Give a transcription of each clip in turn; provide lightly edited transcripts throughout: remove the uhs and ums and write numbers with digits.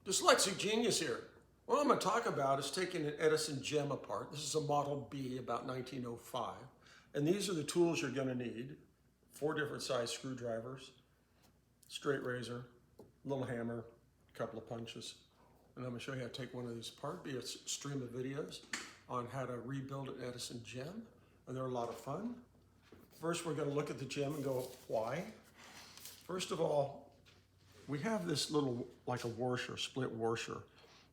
Dyslexic Genius here. What I'm going to talk about is taking an Edison Gem apart. This is a Model B, about 1905. And these are the tools you're going to need. 4 different size screwdrivers, straight razor, little hammer, a couple of punches. And I'm going to show you how to take one of these apart. Be a stream of videos on how to rebuild an Edison Gem. And they're a lot of fun. First, we're going to look at the gem and go, why? First of all, we have this little, like a washer, split washer.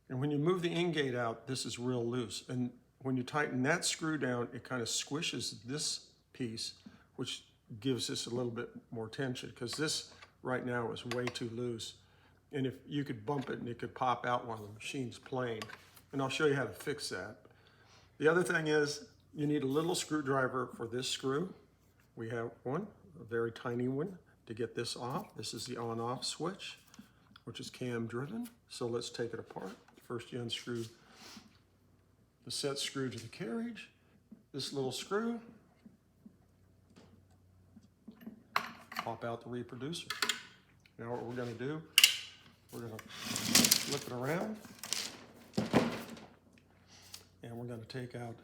And when you move the ingate out, this is real loose. And when you tighten that screw down, it kind of squishes this piece, which gives this a little bit more tension, because this right now is way too loose. And if you could bump it and it could pop out while the machine's playing. And I'll show you how to fix that. The other thing is, you need a little screwdriver for this screw. We have one, a very tiny one, to get this off. This is the on-off switch, which is cam driven. So let's take it apart. First you unscrew the set screw to the carriage, this little screw, pop out the reproducer. Now what we're going to do, we're going to flip it around, and we're going to take out,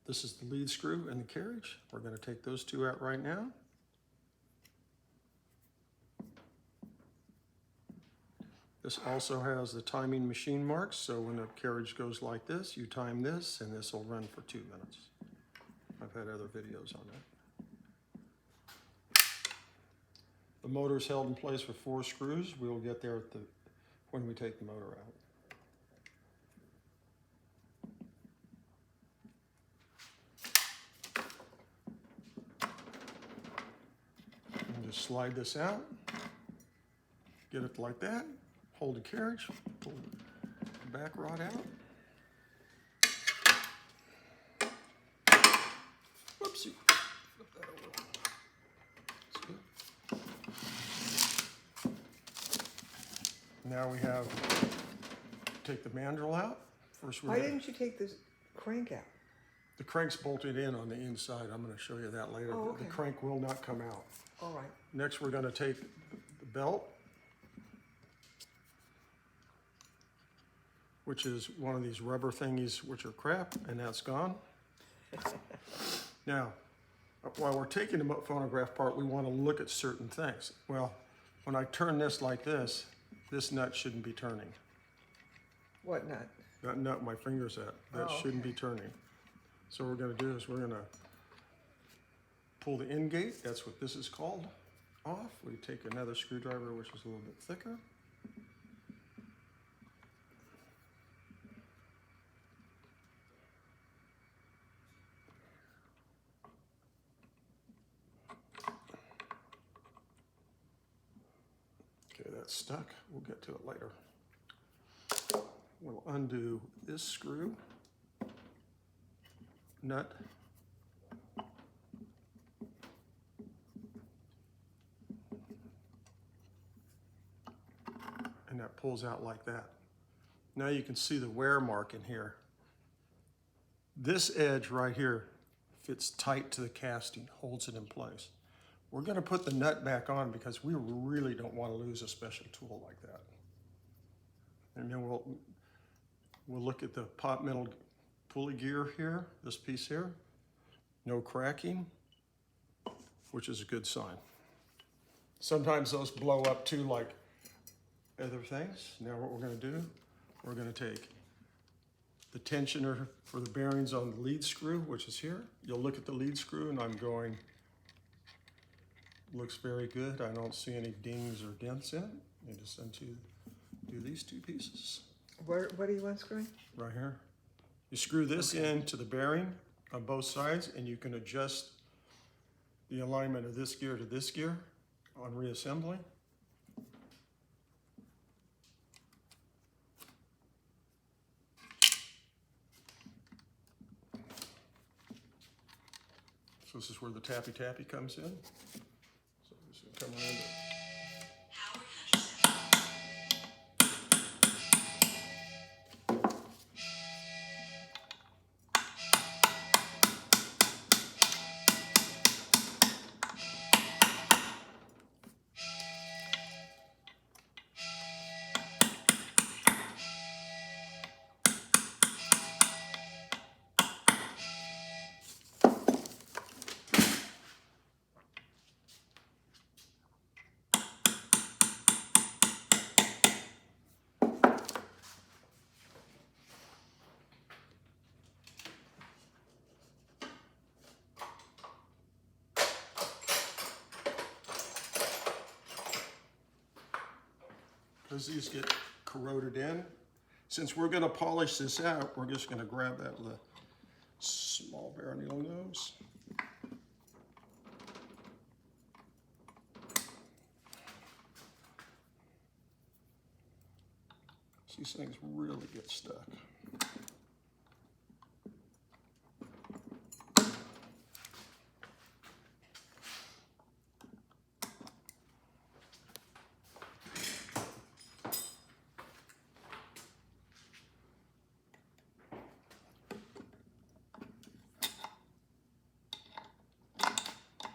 this is the lead screw and the carriage. We're going to take those two out right now. This also has the timing machine marks, so when the carriage goes like this, you time this, and this will run for 2 minutes. I've had other videos on that. The motor is held in place with 4 screws. We'll get there at when we take the motor out. And just slide this out, get it like that. Hold the carriage, pull the back rod out. Whoopsie. Flip that over. That's good. Now we have, take the mandrel out. First, Why didn't you take this crank out? The crank's bolted in on the inside. I'm going to show you that later. Oh, okay. The crank will not come out. All right. Next, we're going to take the belt, which is one of these rubber thingies which are crap, and that's gone. Now, while we're taking the phonograph apart, we want to look at certain things. Well, when I turn this like this nut shouldn't be turning. What nut? That nut my finger's at, that shouldn't be turning. So what we're going to do is we're going to pull the ingate, that's what this is called, off. We take another screwdriver, which is a little bit thicker. Okay, that's stuck. We'll get to it later. We'll undo this screw, nut, and that pulls out like that. Now you can see the wear mark in here. This edge right here fits tight to the casting, holds it in place. We're going to put the nut back on because we really don't want to lose a special tool like that. And then we'll look at the pot metal pulley gear here, this piece here. No cracking, which is a good sign. Sometimes those blow up too, like other things. Now what we're going to do, we're going to take the tensioner for the bearings on the lead screw, which is here. You'll look at the lead screw and I'm going, looks very good. I don't see any dings or dents in it. You just undo these 2 pieces. What do you unscrewing? Right here. You screw this in to the bearing on both sides, and you can adjust the alignment of this gear to this gear on reassembling. So this is where the tappy comes in. So I'm just going to come around it. because these get corroded in. Since we're going to polish this out, we're just going to grab that with a small bare needle nose. These things really get stuck.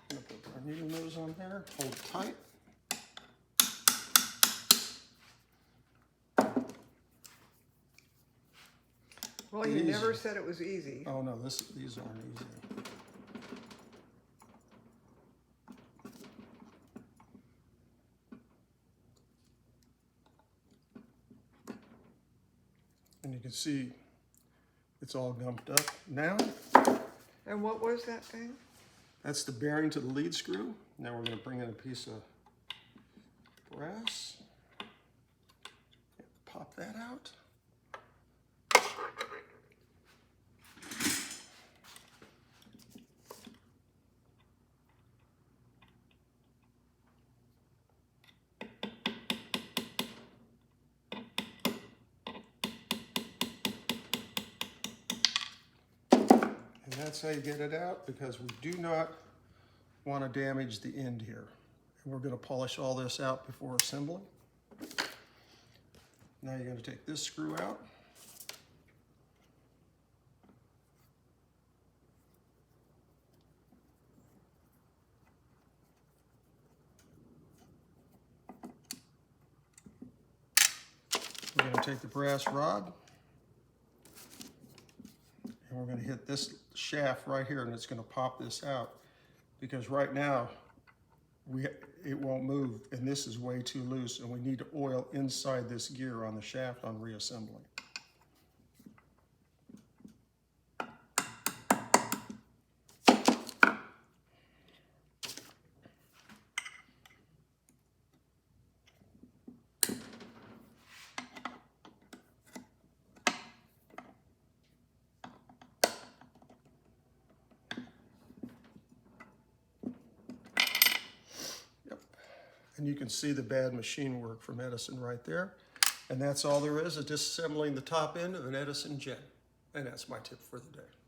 I'm gonna put our needle nose on there, hold it tight. Well, you Easy. never said it was easy. Oh no, these aren't easy. And you can see it's all gumped up. Now, And what was that thing? that's the bearing to the lead screw. Now we're going to bring in a piece of brass. Pop that out. And that's how you get it out, because we do not want to damage the end here. And we're going to polish all this out before assembling. Now you're going to take this screw out. We're going to take the brass rod and we're going to hit this shaft right here, and it's going to pop this out, because right now it won't move, and this is way too loose, and we need to oil inside this gear on the shaft on reassembling. And you can see the bad machine work from Edison right there. And that's all there is disassembling the top end of an Edison Gem. And that's my tip for the day.